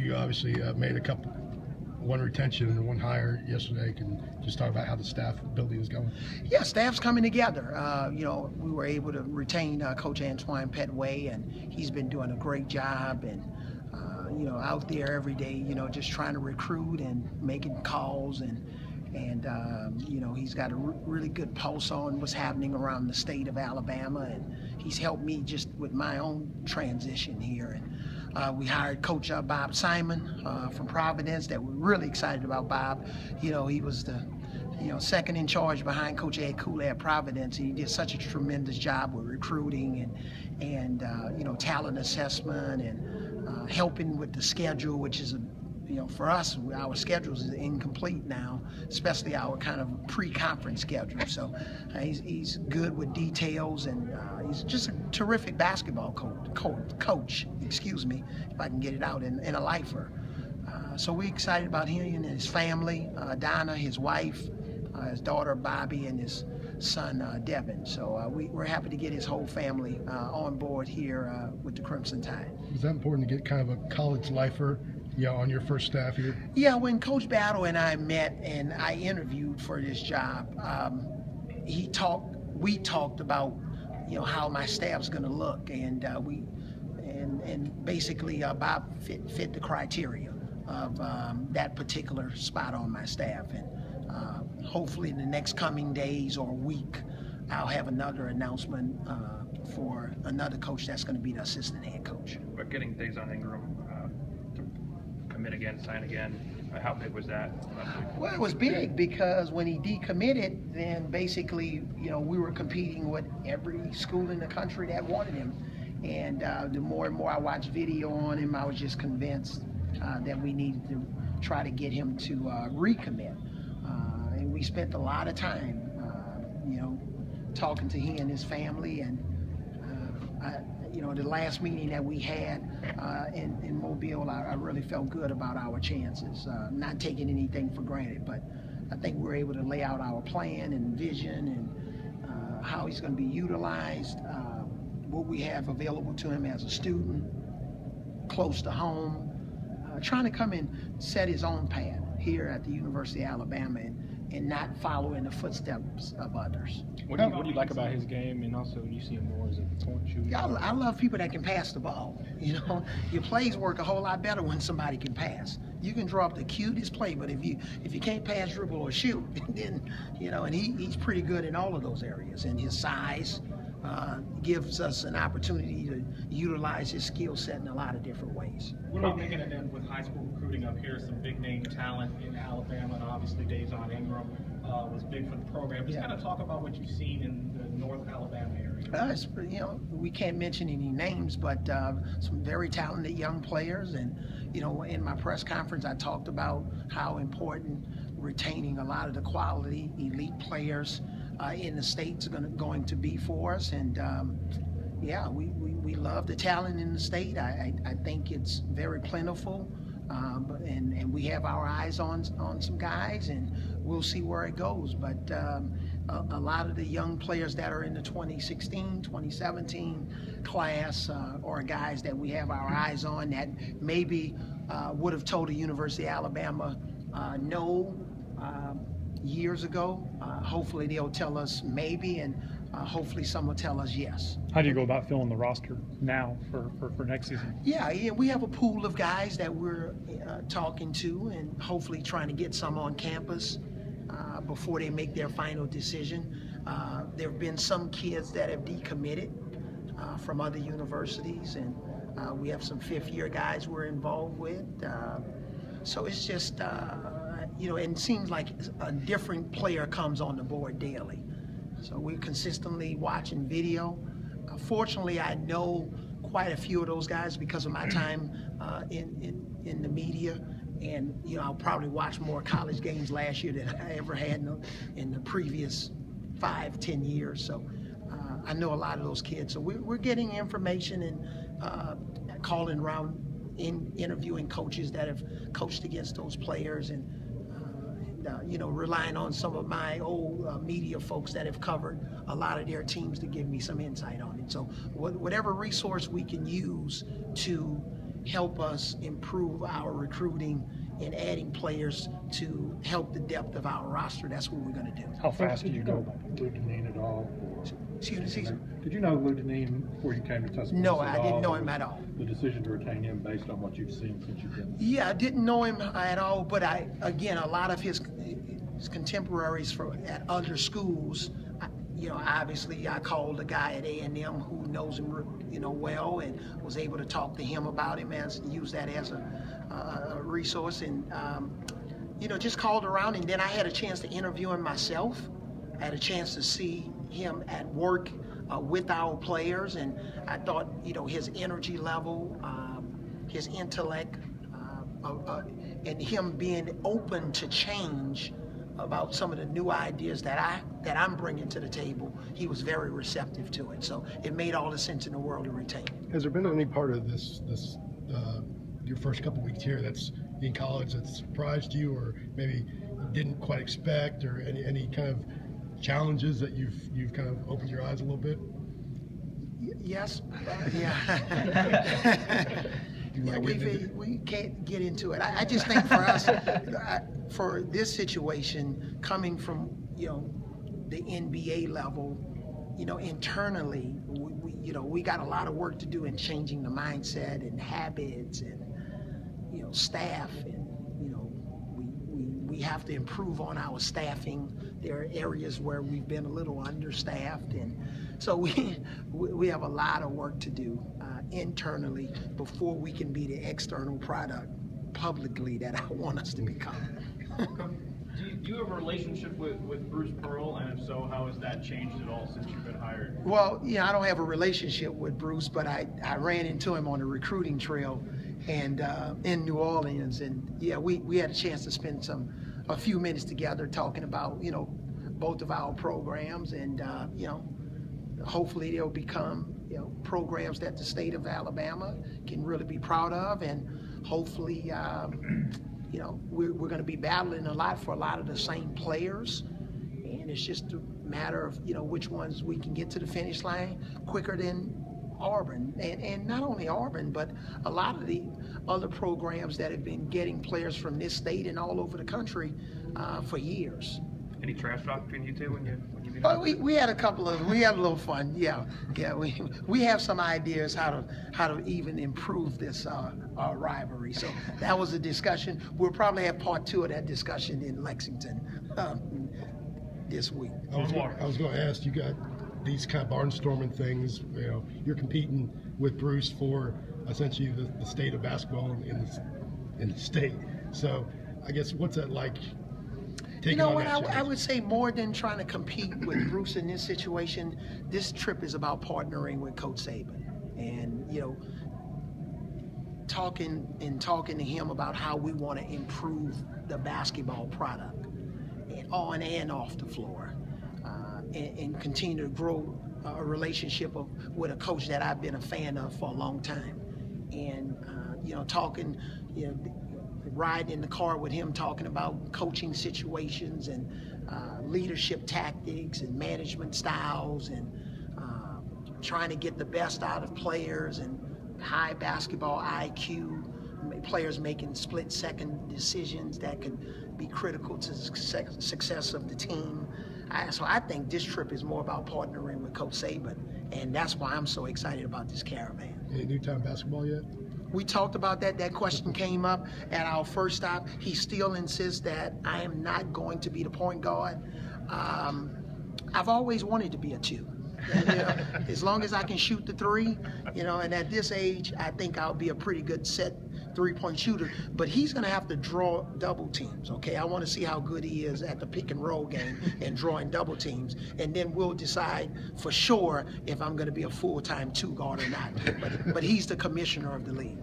you obviously made one retention and one hire yesterday. Can you just talk about how the staff building is going? Yeah, staff's coming together. We were able to retain Coach Antoine Petway, and he's been doing a great job. And out there every day, just trying to recruit and making calls, and he's got a really good pulse on what's happening around the state of Alabama, and he's helped me just with my own transition here. And we hired Coach Bob Simon from Providence. That we're really excited about Bob. He was the second in charge behind Coach Ed Cooley at Providence. He did such a tremendous job with recruiting and talent assessment and helping with the schedule, which is for us, our schedules is incomplete now, especially our kind of pre-conference schedule. So he's good with details, and he's just a terrific basketball coach, excuse me, if I can get it out, and a lifer. So we're excited about him and his family, Donna, his wife, his daughter Bobby, and his son Devin. So we're happy to get his whole family on board here with the Crimson Tide. Is that important to get kind of a college lifer on your first staff here? Yeah, when Coach Battle and I met and I interviewed for this job, we talked about how my staff's going to look, and basically Bob fit the criteria of that particular spot on my staff. And hopefully in the next coming days or week, I'll have another announcement for another coach that's going to be the assistant head coach. But getting Daison Ingram to commit again, sign again, how big was that? Well, it was big because when he decommitted, then basically, we were competing with every school in the country that wanted him. And the more and more I watched video on him, I was just convinced that we needed to try to get him to recommit. And we spent a lot of time, talking to he and his family. And the last meeting that we had in Mobile, I really felt good about our chances. Not taking anything for granted, but I think we're able to lay out our plan and vision and how he's going to be utilized, what we have available to him as a student, close to home, trying to come and set his own path here at the University of Alabama and not follow in the footsteps of others. What do you like about his game, and also you see him more as a point shooter? Yeah, I love people that can pass the ball. Your plays work a whole lot better when somebody can pass. You can draw up the cutest play, but if you can't pass, dribble, or shoot, then and he's pretty good in all of those areas. And his size gives us an opportunity to utilize his skill set in a lot of different ways. What about making it in with high school recruiting up here? Some big name talent in Alabama, and obviously Daison Ingram was big for the program. Just kind of talk about what you've seen in the North Alabama area. We can't mention any names, but some very talented young players. And in my press conference, I talked about how important retaining a lot of the quality elite players in the state's going to be for us. And we love the talent in the state. I think it's very plentiful, and we have our eyes on some guys, and we'll see where it goes. But a lot of the young players that are in the 2016, 2017 class are guys that we have our eyes on that maybe would have told the University of Alabama no years ago. Hopefully they'll tell us maybe, and hopefully some will tell us yes. How do you go about filling the roster now for next season? Yeah, we have a pool of guys that we're talking to, and hopefully trying to get some on campus before they make their final decision. There have been some kids that have decommitted from other universities, and we have some fifth-year guys we're involved with. So it's just, and it seems like a different player comes on the board daily. So we're consistently watching video. Fortunately, I know quite a few of those guys because of my time in the media. And, I'll probably watch more college games last year than I ever had in the previous 5-10 years. So I know a lot of those kids. So we're getting information and calling around, interviewing coaches that have coached against those players, and relying on some of my old media folks that have covered a lot of their teams to give me some insight on it. So whatever resource we can use to help us improve our recruiting and adding players to help the depth of our roster. That's what we're going to do. How fast do you know Lou Deneen at all? Excuse me? Did you know Lou Deneen before you came to Tuscaloosa? No, I didn't know him at all. The decision to retain him based on what you've seen since you've been. Yeah, I didn't know him at all, but again, a lot of his contemporaries at other schools, obviously I called a guy at A&M who knows him, well, and was able to talk to him about him and use that as a resource, and just called around, and then I had a chance to interview him myself. I had a chance to see him at work with our players, and I thought, his energy level, his intellect, and him being open to change about some of the new ideas that I'm bringing to the table, he was very receptive to it. So it made all the sense in the world to retain him. Has there been any part of this your first couple weeks here that's in college that surprised you, or maybe didn't quite expect, or any kind of challenges that you've kind of opened your eyes a little bit? Yes. We can't get into it. I just think for us, for this situation, coming from the NBA level, internally, we got a lot of work to do in changing the mindset and habits and staff, and we have to improve on our staffing. There are areas where we've been a little understaffed, and so we have a lot of work to do internally before we can be the external product publicly that I want us to become. Do you have a relationship with Bruce Pearl, and if so, how has that changed at all since you've been hired? Well, I don't have a relationship with Bruce, but I ran into him on the recruiting trail and in New Orleans, and we had a chance to spend a few minutes together talking about both of our programs, and hopefully they'll become programs that the state of Alabama can really be proud of, and hopefully we're going to be battling a lot for a lot of the same players, and it's just a matter of which ones we can get to the finish line quicker than Auburn, and not only Auburn, but a lot of the other programs that have been getting players from this state and all over the country for years. Any trash talk between you two when you we had we had a little fun. Yeah. We have some ideas how to even improve this rivalry. So that was a discussion. We'll probably have part 2 of that discussion in Lexington this week. I was going to ask, you got these kind of barnstorming things. You're competing with Bruce for essentially the state of basketball in the state. So I guess what's that like? I would say more than trying to compete with Bruce in this situation, this trip is about partnering with Coach Saban, and talking to him about how we want to improve the basketball product on and off the floor, and continue to grow a relationship with a coach that I've been a fan of for a long time, and talking, riding in the car with him, talking about coaching situations and leadership tactics and management styles, and trying to get the best out of players and high basketball IQ, players making split-second decisions that can be critical to the success of the team. So I think this trip is more about partnering with Coach Saban, and that's why I'm so excited about this caravan. Any new-time basketball yet? We talked about that. That question came up at our first stop. He still insists that I am not going to be the point guard. I've always wanted to be a 2. As long as I can shoot the 3, and at this age, I think I'll be a pretty good set 3-point shooter. But he's going to have to draw double teams, okay? I want to see how good he is at the pick and roll game and drawing double teams, and then we'll decide for sure if I'm going to be a full-time 2 guard or not. But he's the commissioner of the league.